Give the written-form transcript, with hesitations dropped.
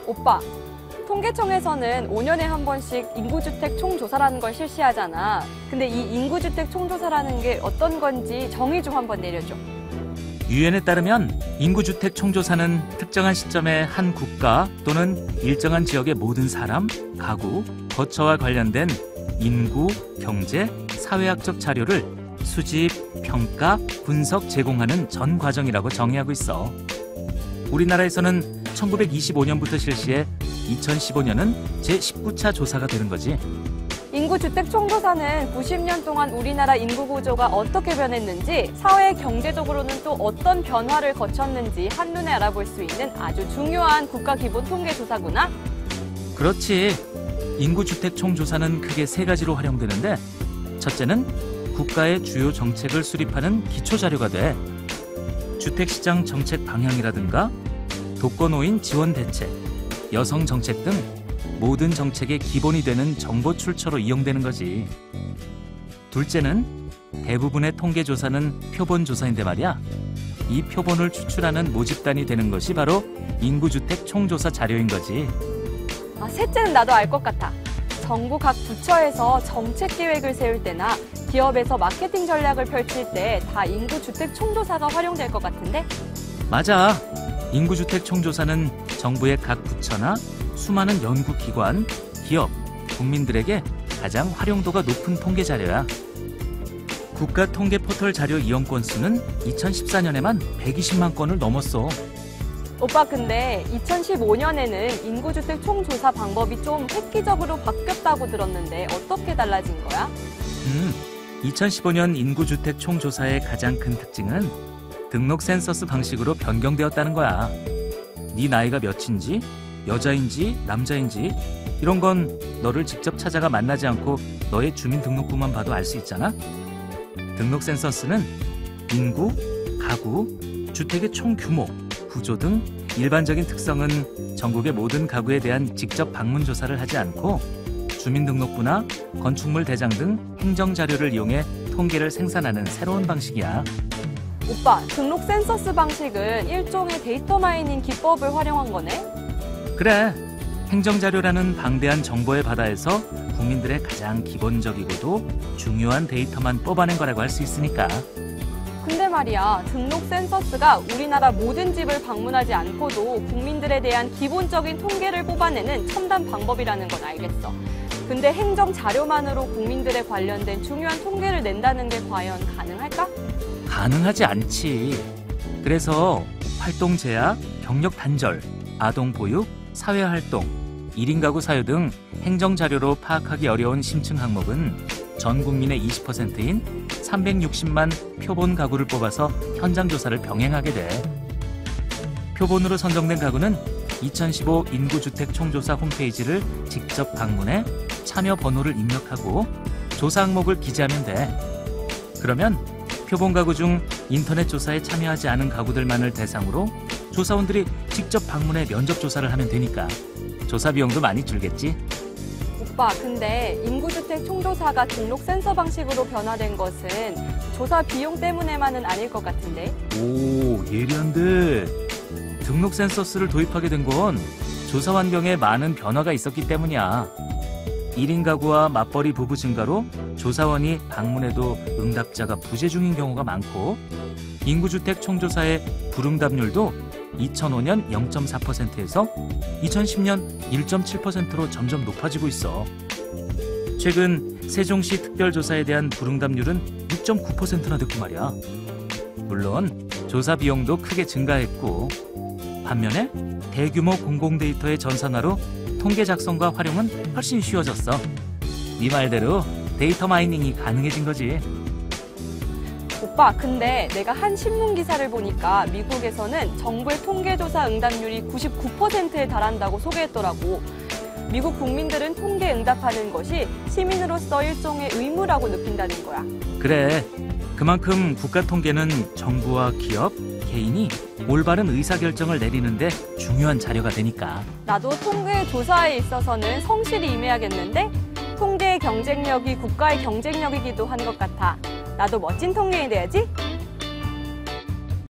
오빠, 통계청에서는 5년에 한 번씩 인구주택 총조사라는 걸 실시하잖아. 근데 이 인구주택 총조사라는 게 어떤 건지 정의 좀 한번 내려줘. 유엔에 따르면 인구주택 총조사는 특정한 시점에 한 국가 또는 일정한 지역의 모든 사람, 가구, 거처와 관련된 인구, 경제, 사회학적 자료를 수집, 평가, 분석, 제공하는 전 과정이라고 정의하고 있어. 우리나라에서는 1925년부터 실시해 2015년은 제19차 조사가 되는 거지. 인구주택 총조사는 90년 동안 우리나라 인구 구조가 어떻게 변했는지, 사회 경제적으로는 또 어떤 변화를 거쳤는지 한눈에 알아볼 수 있는 아주 중요한 국가 기본 통계 조사구나. 그렇지. 인구주택 총조사는 크게 세 가지로 활용되는데, 첫째는 국가의 주요 정책을 수립하는 기초 자료가 돼. 주택시장 정책 방향이라든가 독거노인 지원 대책, 여성 정책 등 모든 정책의 기본이 되는 정보 출처로 이용되는 거지. 둘째는 대부분의 통계조사는 표본조사인데 말이야. 이 표본을 추출하는 모집단이 되는 것이 바로 인구주택 총조사 자료인 거지. 셋째는 나도 알 것 같아. 정부 각 부처에서 정책 계획을 세울 때나 기업에서 마케팅 전략을 펼칠 때 다 인구주택 총조사가 활용될 것 같은데? 맞아. 인구주택 총조사는 정부의 각 부처나 수많은 연구기관, 기업, 국민들에게 가장 활용도가 높은 통계 자료야. 국가 통계 포털 자료 이용 건수는 2014년에만 120만 건을 넘었어. 오빠, 근데 2015년에는 인구주택 총조사 방법이 좀 획기적으로 바뀌었다고 들었는데 어떻게 달라진 거야? 2015년 인구주택 총조사의 가장 큰 특징은 등록 센서스 방식으로 변경되었다는 거야. 네 나이가 몇인지, 여자인지, 남자인지 이런 건 너를 직접 찾아가 만나지 않고 너의 주민등록부만 봐도 알 수 있잖아. 등록 센서스는 인구, 가구, 주택의 총 규모, 구조 등 일반적인 특성은 전국의 모든 가구에 대한 직접 방문 조사를 하지 않고 주민등록부나 건축물 대장 등 행정자료를 이용해 통계를 생산하는 새로운 방식이야. 오빠, 등록 센서스 방식은 일종의 데이터 마이닝 기법을 활용한 거네? 그래. 행정자료라는 방대한 정보의 바다에서 국민들의 가장 기본적이고도 중요한 데이터만 뽑아낸 거라고 할 수 있으니까. 근데 말이야, 등록 센서스가 우리나라 모든 집을 방문하지 않고도 국민들에 대한 기본적인 통계를 뽑아내는 첨단 방법이라는 건 알겠어. 근데 행정 자료만으로 국민들에 관련된 중요한 통계를 낸다는 게 과연 가능할까? 가능하지 않지. 그래서 활동 제약, 경력 단절, 아동 보육, 사회활동, 1인 가구 사유 등 행정자료로 파악하기 어려운 심층 항목은 전 국민의 20%인 360만 표본 가구를 뽑아서 현장 조사를 병행하게 돼. 표본으로 선정된 가구는 2015 인구주택 총조사 홈페이지를 직접 방문해 참여 번호를 입력하고 조사 항목을 기재하면 돼. 그러면 표본 가구 중 인터넷 조사에 참여하지 않은 가구들만을 대상으로 조사원들이 직접 방문해 면접 조사를 하면 되니까 조사 비용도 많이 줄겠지. 오빠, 근데 인구주택 총조사가 등록 센서 방식으로 변화된 것은 조사 비용 때문에만은 아닐 것 같은데? 오, 예리한데. 등록 센서스를 도입하게 된 건 조사 환경에 많은 변화가 있었기 때문이야. 1인 가구와 맞벌이 부부 증가로 조사원이 방문해도 응답자가 부재 중인 경우가 많고, 인구주택 총조사의 불응답률도 2005년 0.4%에서 2010년 1.7%로 점점 높아지고 있어. 최근 세종시 특별조사에 대한 불응답률은 6.9%나 됐고 말이야. 물론 조사 비용도 크게 증가했고, 반면에 대규모 공공 데이터의 전산화로 통계 작성과 활용은 훨씬 쉬워졌어. 네 말대로 데이터 마이닝이 가능해진 거지. 오빠, 근데 내가 한 신문 기사를 보니까 미국에서는 정부의 통계조사 응답률이 99%에 달한다고 소개했더라고. 미국 국민들은 통계 응답하는 것이 시민으로서 일종의 의무라고 느낀다는 거야. 그래. 그만큼 국가 통계는 정부와 기업, 개인이 올바른 의사결정을 내리는데 중요한 자료가 되니까. 나도 통계 조사에 있어서는 성실히 임해야겠는데? 통계의 경쟁력이 국가의 경쟁력이기도 한 것 같아. 나도 멋진 통계인이 돼야지.